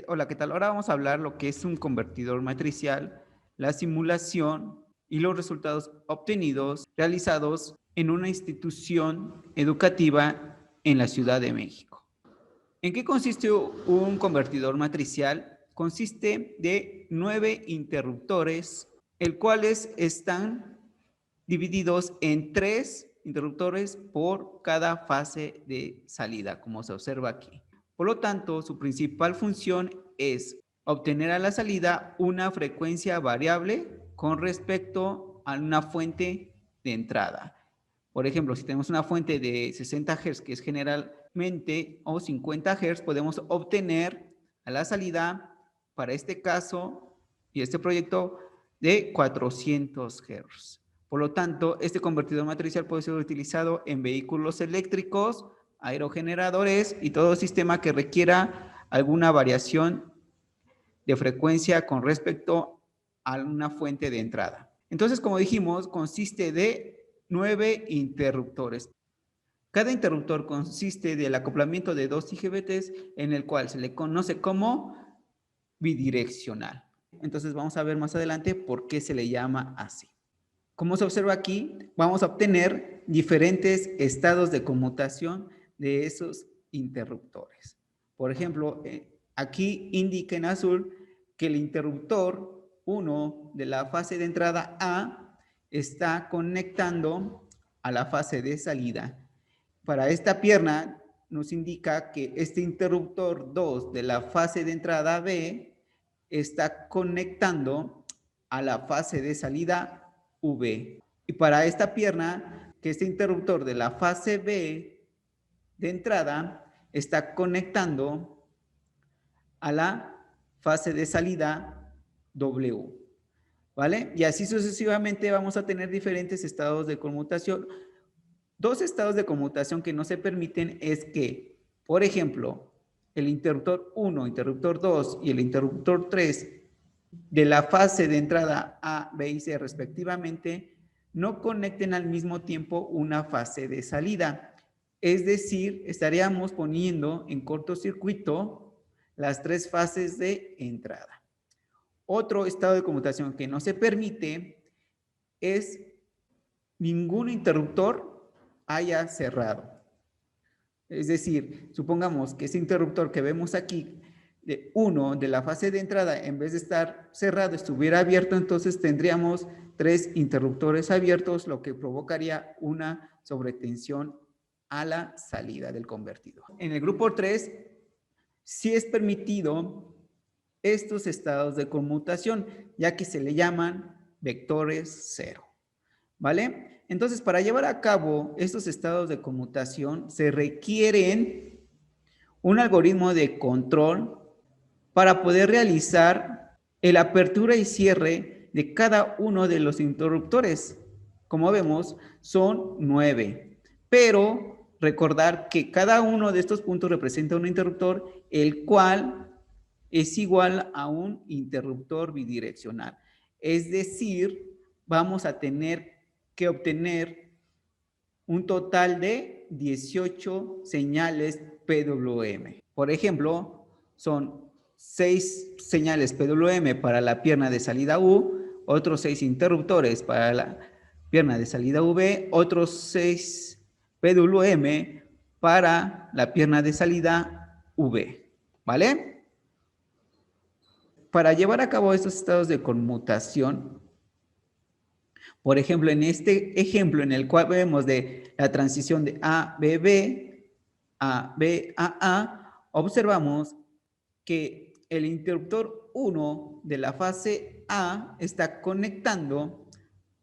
Hola, ¿qué tal? Ahora vamos a hablar lo que es un convertidor matricial, la simulación y los resultados obtenidos realizados en una institución educativa en la Ciudad de México. ¿En qué consiste un convertidor matricial? Consiste de 9 interruptores, el cuales están divididos en 3 interruptores por cada fase de salida, como se observa aquí. Por lo tanto, su principal función es obtener a la salida una frecuencia variable con respecto a una fuente de entrada. Por ejemplo, si tenemos una fuente de 60 Hz, que es generalmente, o 50 Hz, podemos obtener a la salida, para este caso y este proyecto, de 400 Hz. Por lo tanto, este convertidor matricial puede ser utilizado en vehículos eléctricos, aerogeneradores y todo sistema que requiera alguna variación de frecuencia con respecto a una fuente de entrada. Entonces, como dijimos, consiste de 9 interruptores. Cada interruptor consiste del acoplamiento de 2 IGBTs, en el cual se le conoce como bidireccional. Entonces vamos a ver más adelante por qué se le llama así. Como se observa aquí, vamos a obtener diferentes estados de conmutación de esos interruptores. Por ejemplo, aquí indica en azul que el interruptor 1 de la fase de entrada A está conectando a la fase de salida. Para esta pierna nos indica que este interruptor 2 de la fase de entrada B está conectando a la fase de salida V. Y para esta pierna, que este interruptor de la fase B de entrada está conectando a la fase de salida W. ¿Vale? Y así sucesivamente vamos a tener diferentes estados de conmutación. Dos estados de conmutación que no se permiten es que, por ejemplo, el interruptor 1, interruptor 2 y el interruptor 3 de la fase de entrada A, B y C respectivamente, no conecten al mismo tiempo una fase de salida. Es decir, estaríamos poniendo en cortocircuito las 3 fases de entrada. Otro estado de conmutación que no se permite es ningún interruptor haya cerrado. Es decir, supongamos que ese interruptor que vemos aquí, de 1 de la fase de entrada, en vez de estar cerrado, estuviera abierto, entonces tendríamos 3 interruptores abiertos, lo que provocaría una sobretensión a la salida del convertidor. En el grupo 3, sí es permitido estos estados de conmutación, ya que se le llaman vectores cero. ¿Vale? Entonces, para llevar a cabo estos estados de conmutación, se requieren un algoritmo de control para poder realizar el apertura y cierre de cada uno de los interruptores. Como vemos, son 9, pero recordar que cada uno de estos puntos representa un interruptor, el cual es igual a un interruptor bidireccional. Es decir, vamos a tener que obtener un total de 18 señales PWM. Por ejemplo, son 6 señales PWM para la pierna de salida U, otros 6 interruptores para la pierna de salida V, otros 6 PWM para la pierna de salida V. ¿Vale? Para llevar a cabo estos estados de conmutación, por ejemplo, en este ejemplo en el cual vemos de la transición de A, B, B, A, B, A, observamos que el interruptor 1 de la fase A está conectando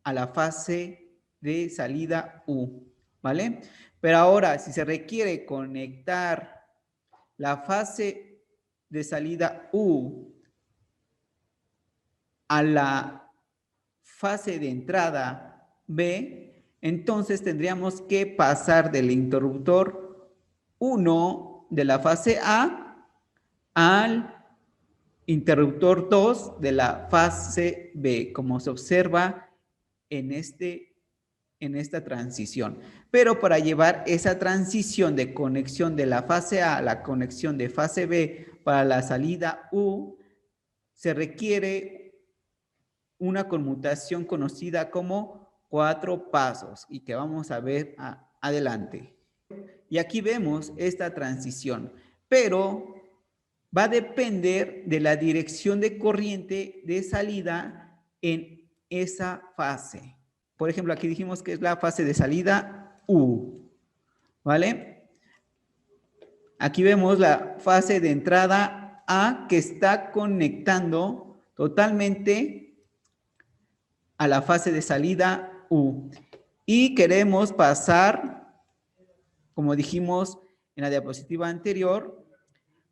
a la fase de salida U, ¿vale? Pero ahora, si se requiere conectar la fase de salida U a la fase de entrada B, entonces tendríamos que pasar del interruptor 1 de la fase A al interruptor 2 de la fase B, como se observa en esta transición. Pero para llevar esa transición de conexión de la fase A a la conexión de fase B para la salida U, se requiere una conmutación conocida como 4 pasos y que vamos a ver adelante. Y aquí vemos esta transición, pero va a depender de la dirección de corriente de salida en esa fase. Por ejemplo, aquí dijimos que es la fase de salida U, ¿vale? Aquí vemos la fase de entrada A que está conectando totalmente a la fase de salida U. Y queremos pasar, como dijimos en la diapositiva anterior,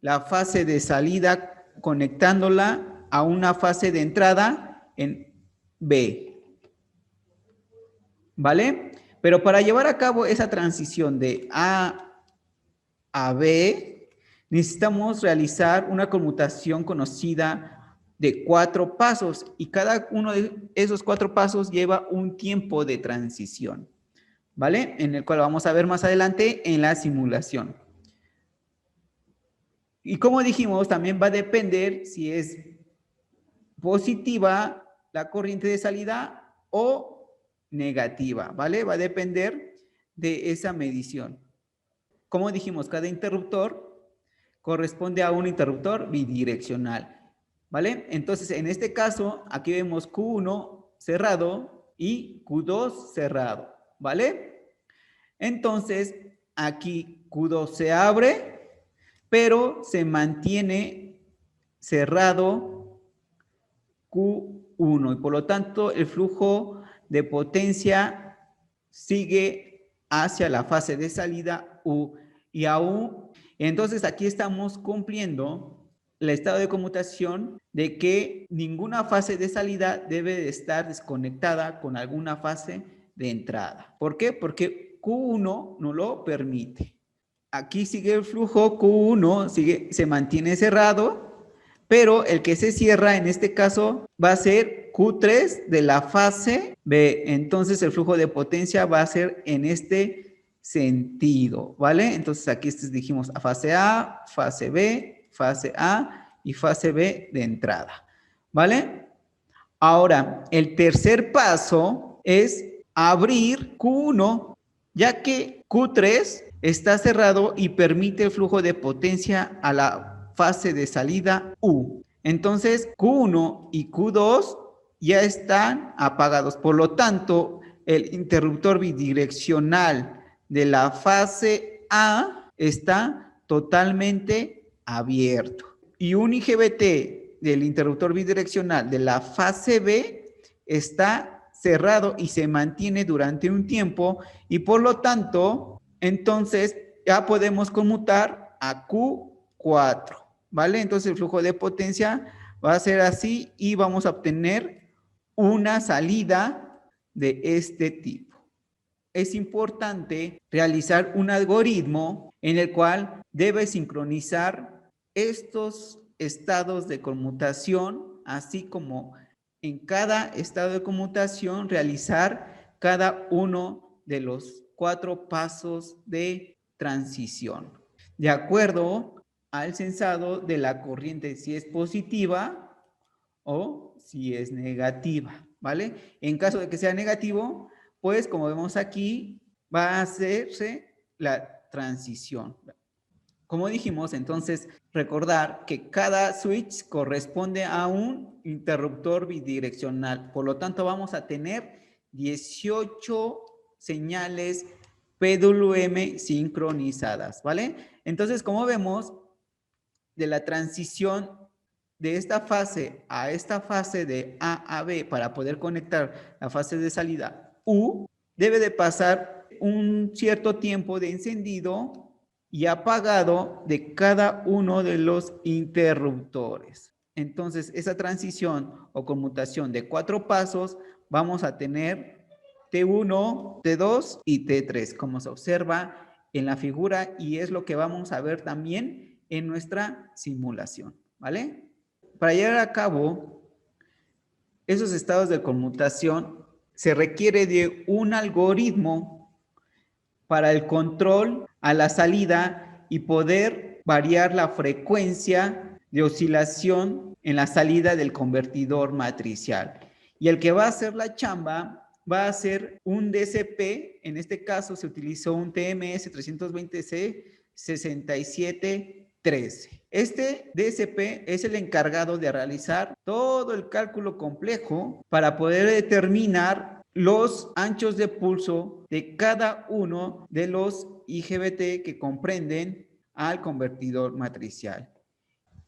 la fase de salida conectándola a una fase de entrada en B. ¿Vale? Pero para llevar a cabo esa transición de A a B, necesitamos realizar una conmutación conocida de 4 pasos y cada uno de esos 4 pasos lleva un tiempo de transición, ¿vale? En el cual vamos a ver más adelante en la simulación. Y como dijimos, también va a depender si es positiva la corriente de salida o negativa, ¿vale? Va a depender de esa medición. Como dijimos, cada interruptor corresponde a un interruptor bidireccional, ¿vale? Entonces, en este caso, aquí vemos Q1 cerrado y Q2 cerrado, ¿vale? Entonces, aquí Q2 se abre, pero se mantiene cerrado Q1 y por lo tanto el flujo de potencia sigue hacia la fase de salida U y aún, entonces aquí estamos cumpliendo el estado de conmutación de que ninguna fase de salida debe de estar desconectada con alguna fase de entrada. ¿Por qué? Porque Q1 no lo permite. Aquí sigue el flujo Q1, se mantiene cerrado, pero el que se cierra en este caso va a ser Q3 de la fase B. Entonces el flujo de potencia va a ser en este sentido, ¿vale? Entonces aquí dijimos a fase A, fase B, fase A y fase B de entrada, ¿vale? Ahora, el tercer paso es abrir Q1, ya que Q3 está cerrado y permite el flujo de potencia a la fase de salida U. Entonces, Q1 y Q2 ya están apagados. Por lo tanto, el interruptor bidireccional de la fase A está totalmente abierto. Y un IGBT del interruptor bidireccional de la fase B está cerrado y se mantiene durante un tiempo y por lo tanto, entonces ya podemos conmutar a Q4, ¿vale? Entonces el flujo de potencia va a ser así y vamos a obtener una salida de este tipo. Es importante realizar un algoritmo en el cual debe sincronizar estos estados de conmutación, así como en cada estado de conmutación realizar cada uno de los 4 pasos de transición, de acuerdo al sensado de la corriente, si es positiva o si es negativa, ¿vale? En caso de que sea negativo, pues como vemos aquí, va a hacerse la transición. Como dijimos, entonces, recordar que cada switch corresponde a un interruptor bidireccional. Por lo tanto, vamos a tener 18 señales PWM sincronizadas, ¿vale? Entonces, como vemos, de la transición de esta fase a esta fase de A a B para poder conectar la fase de salida U, debe de pasar un cierto tiempo de encendido y apagado de cada uno de los interruptores. Entonces, esa transición o conmutación de 4 pasos vamos a tener T1, T2 y T3, como se observa en la figura y es lo que vamos a ver también en nuestra simulación, ¿vale? Para llevar a cabo esos estados de conmutación se requiere de un algoritmo para el control a la salida y poder variar la frecuencia de oscilación en la salida del convertidor matricial. Y el que va a hacer la chamba va a ser un DCP, en este caso se utilizó un TMS 320C 6713. Este DSP es el encargado de realizar todo el cálculo complejo para poder determinar los anchos de pulso de cada uno de los IGBT que comprenden al convertidor matricial.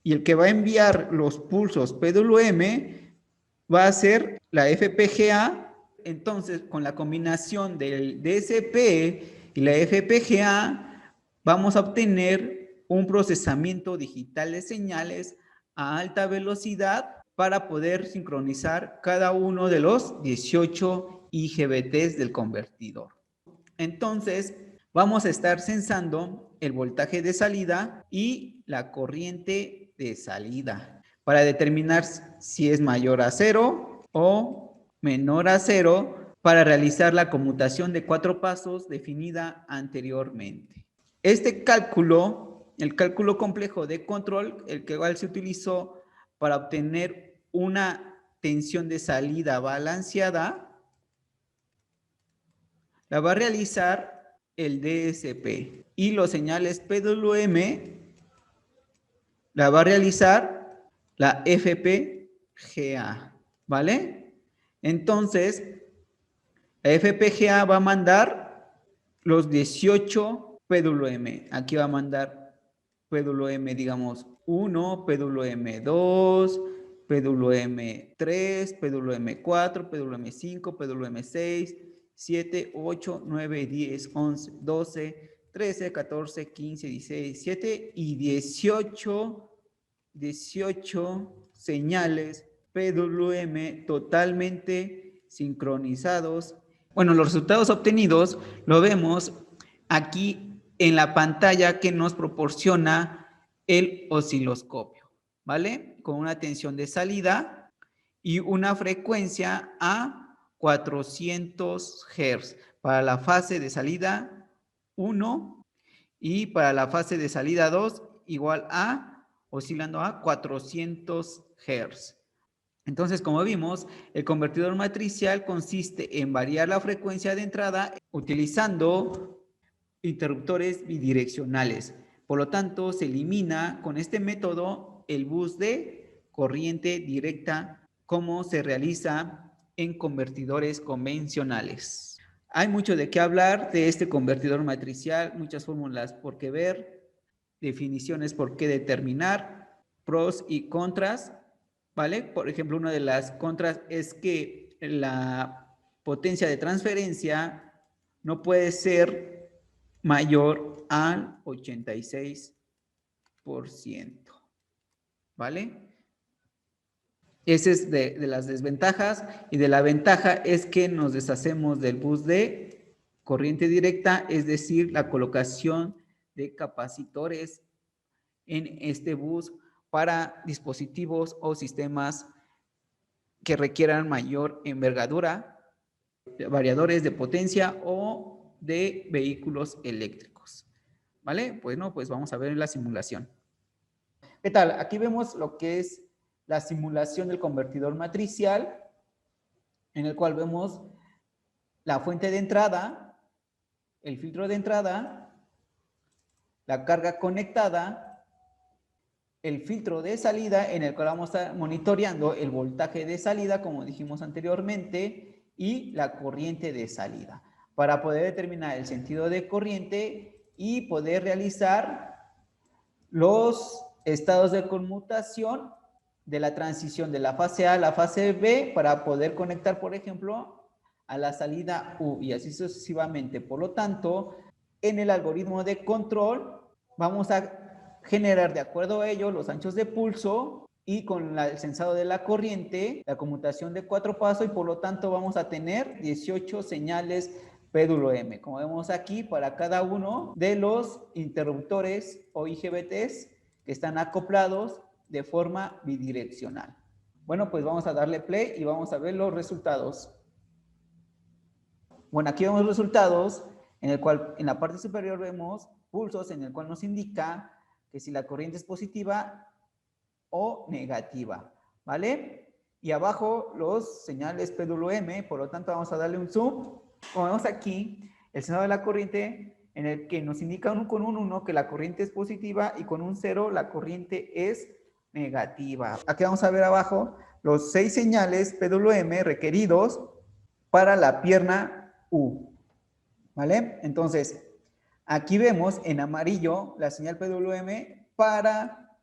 Y el que va a enviar los pulsos PWM va a ser la FPGA. Entonces, con la combinación del DSP y la FPGA, vamos a obtener un procesamiento digital de señales a alta velocidad para poder sincronizar cada uno de los 18 IGBTs del convertidor. Entonces, vamos a estar censando el voltaje de salida y la corriente de salida para determinar si es mayor a 0 o menor a 0 para realizar la conmutación de 4 pasos definida anteriormente. Este cálculo, el cálculo complejo de control, el que igual se utilizó para obtener una tensión de salida balanceada, la va a realizar el DSP y los señales PWM la va a realizar la FPGA, ¿vale? Entonces, la FPGA va a mandar los 18 PWM. Aquí va a mandar PWM, digamos, 1, PWM 2, PWM 3, PWM 4, PWM 5, PWM 6, 7, 8, 9, 10, 11, 12, 13, 14, 15, 16, 17 y 18 señales PWM totalmente sincronizados. Bueno, los resultados obtenidos lo vemos aquí en la pantalla que nos proporciona el osciloscopio, ¿vale? Con una tensión de salida y una frecuencia a 400 Hz para la fase de salida 1 y para la fase de salida 2 igual a, oscilando a 400 Hz. Entonces, como vimos, el convertidor matricial consiste en variar la frecuencia de entrada utilizando interruptores bidireccionales. Por lo tanto, se elimina con este método el bus de corriente directa como se realiza en convertidores convencionales. Hay mucho de qué hablar de este convertidor matricial, muchas fórmulas por qué ver, definiciones por qué determinar, pros y contras, ¿vale? Por ejemplo, una de las contras es que la potencia de transferencia no puede ser mayor al 86%, ¿vale? Esa es de las desventajas, y de la ventaja es que nos deshacemos del bus de corriente directa, es decir, la colocación de capacitores en este bus para dispositivos o sistemas que requieran mayor envergadura, variadores de potencia o de vehículos eléctricos. ¿Vale? Bueno, pues vamos a ver la simulación. ¿Qué tal? Aquí vemos lo que es la simulación del convertidor matricial, en el cual vemos la fuente de entrada, el filtro de entrada, la carga conectada, el filtro de salida, en el cual vamos a estar monitoreando el voltaje de salida, como dijimos anteriormente, y la corriente de salida, para poder determinar el sentido de corriente y poder realizar los estados de conmutación de la transición de la fase A a la fase B para poder conectar, por ejemplo, a la salida U y así sucesivamente. Por lo tanto, en el algoritmo de control vamos a generar de acuerdo a ello los anchos de pulso y con el sensado de la corriente, la conmutación de 4 pasos y por lo tanto vamos a tener 18 señales PWM, como vemos aquí, para cada uno de los interruptores o IGBTs que están acoplados de forma bidireccional. Bueno, pues vamos a darle play y vamos a ver los resultados. Bueno, aquí vemos los resultados en el cual en la parte superior vemos pulsos en el cual nos indica que si la corriente es positiva o negativa, ¿vale? Y abajo los señales PWM, por lo tanto vamos a darle un zoom. Como vemos aquí, el signo de la corriente en el que nos indica con un 1 que la corriente es positiva y con un 0 la corriente es negativa. Aquí vamos a ver abajo los 6 señales PWM requeridos para la pierna U, ¿vale? Entonces, aquí vemos en amarillo la señal PWM para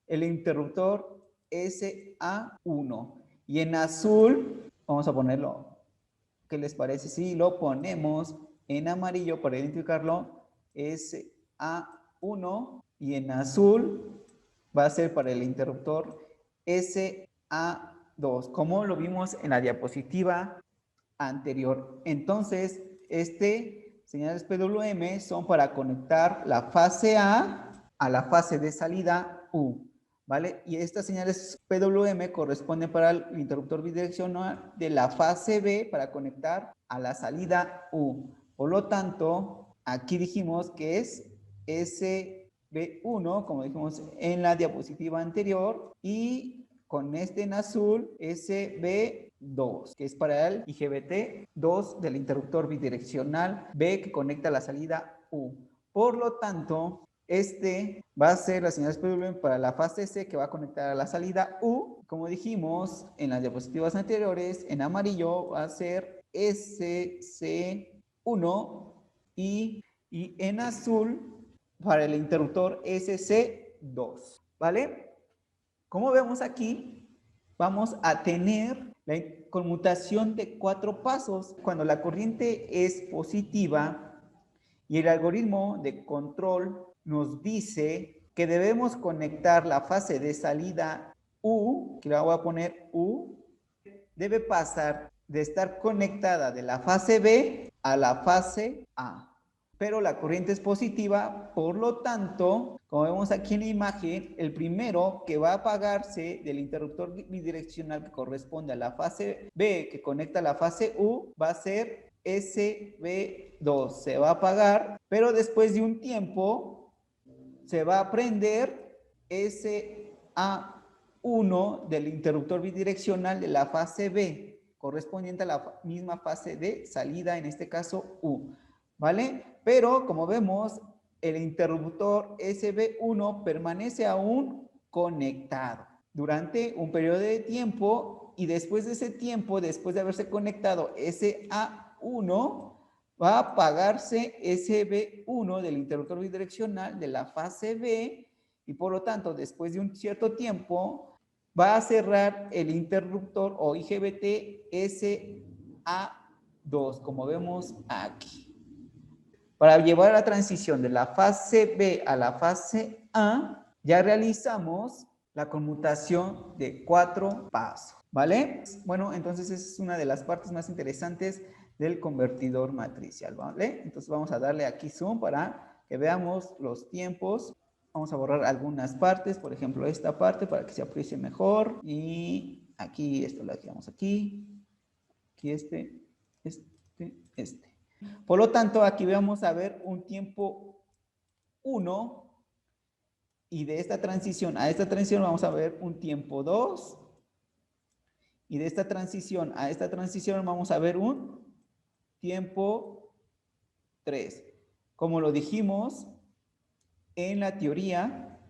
el interruptor SA1. Y en azul, vamos a ponerlo, ¿qué les parece si lo ponemos en amarillo para identificarlo? SA1 y en azul va a ser para el interruptor SA2, como lo vimos en la diapositiva anterior. Entonces, señales PWM son para conectar la fase A la fase de salida U, ¿vale? Y estas señales PWM corresponden para el interruptor bidireccional de la fase B para conectar a la salida U. Por lo tanto, aquí dijimos que es SB1, como dijimos en la diapositiva anterior, y con este en azul, SB2, que es para el IGBT2 del interruptor bidireccional B que conecta a la salida U. Por lo tanto, va a ser la señal PWM para la fase C que va a conectar a la salida U. Como dijimos en las diapositivas anteriores, en amarillo va a ser SC1 y en azul para el interruptor SC2, ¿vale? Como vemos aquí, vamos a tener la conmutación de 4 pasos. Cuando la corriente es positiva y el algoritmo de control nos dice que debemos conectar la fase de salida U, que la voy a poner U, debe pasar de estar conectada de la fase B a la fase A. Pero la corriente es positiva, por lo tanto, como vemos aquí en la imagen, el primero que va a apagarse del interruptor bidireccional que corresponde a la fase B, que conecta a la fase U, va a ser SB2. Se va a apagar, pero después de un tiempo se va a prender SA1 del interruptor bidireccional de la fase B, correspondiente a la misma fase de salida, en este caso U, ¿vale? Pero como vemos, el interruptor SB1 permanece aún conectado durante un periodo de tiempo, y después de ese tiempo, después de haberse conectado SA1, va a apagarse SB1 del interruptor bidireccional de la fase B, y por lo tanto, después de un cierto tiempo, va a cerrar el interruptor o IGBT SA2, como vemos aquí. Para llevar la transición de la fase B a la fase A, ya realizamos la conmutación de 4 pasos, ¿vale? Bueno, entonces es una de las partes más interesantes del convertidor matricial, ¿vale? Entonces vamos a darle aquí zoom para que veamos los tiempos. Vamos a borrar algunas partes, por ejemplo esta parte para que se aprecie mejor. Y aquí esto lo dejamos aquí. Aquí este. Por lo tanto, aquí vamos a ver un tiempo 1, y de esta transición a esta transición vamos a ver un tiempo 2, y de esta transición a esta transición vamos a ver un tiempo 3. Como lo dijimos en la teoría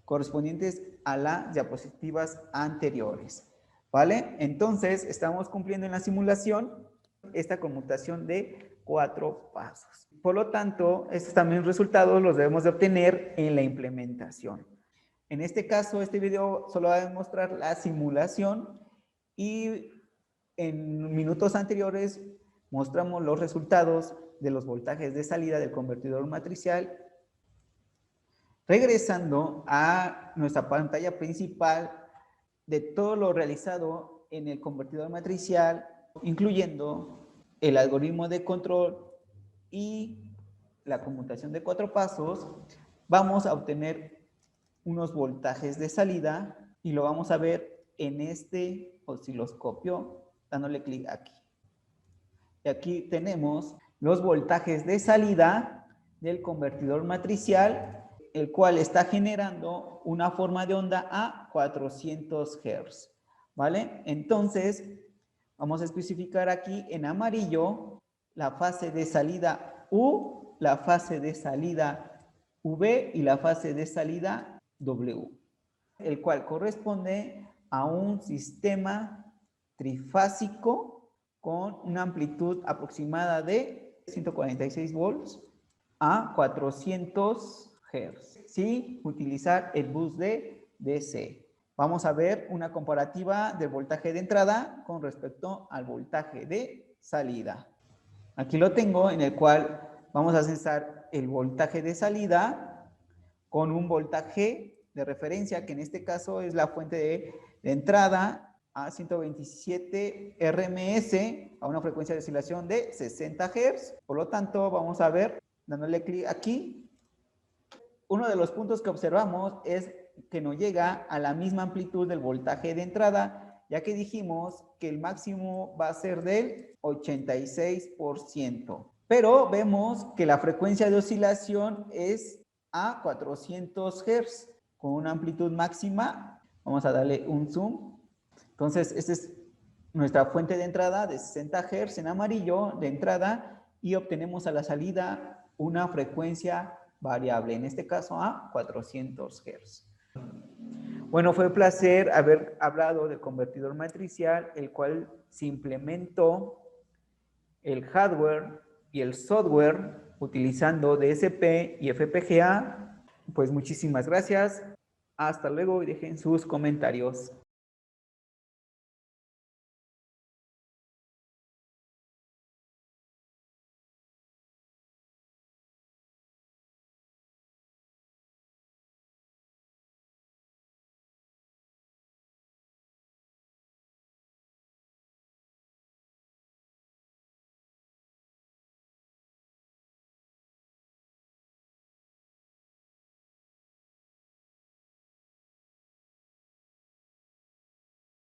correspondientes a las diapositivas anteriores, ¿vale? Entonces, estamos cumpliendo en la simulación esta conmutación de 4 pasos. Por lo tanto, estos también resultados los debemos de obtener en la implementación. En este caso, este video solo va a demostrar la simulación, y en minutos anteriores mostramos los resultados de los voltajes de salida del convertidor matricial. Regresando a nuestra pantalla principal, de todo lo realizado en el convertidor matricial, incluyendo el algoritmo de control y la conmutación de 4 pasos, vamos a obtener unos voltajes de salida, y lo vamos a ver en este osciloscopio dándole clic aquí. Y aquí tenemos los voltajes de salida del convertidor matricial el cual está generando una forma de onda a 400 Hz, ¿vale? Entonces, vamos a especificar aquí en amarillo la fase de salida U, la fase de salida V y la fase de salida W, el cual corresponde a un sistema trifásico con una amplitud aproximada de 146 volts a 400 Hz, sin utilizar el bus de DC. Vamos a ver una comparativa del voltaje de entrada con respecto al voltaje de salida. Aquí lo tengo, en el cual vamos a censar el voltaje de salida con un voltaje de referencia, que en este caso es la fuente de entrada a 127 RMS a una frecuencia de oscilación de 60 Hz. Por lo tanto, vamos a ver, dándole clic aquí, uno de los puntos que observamos es que no llega a la misma amplitud del voltaje de entrada, ya que dijimos que el máximo va a ser del 86%. Pero vemos que la frecuencia de oscilación es a 400 Hz con una amplitud máxima. Vamos a darle un zoom. Entonces, esta es nuestra fuente de entrada de 60 Hz en amarillo de entrada y obtenemos a la salida una frecuencia variable, en este caso a 400 Hz. Bueno, fue un placer haber hablado del convertidor matricial, el cual se implementó el hardware y el software utilizando DSP y FPGA. Pues muchísimas gracias. Hasta luego y dejen sus comentarios.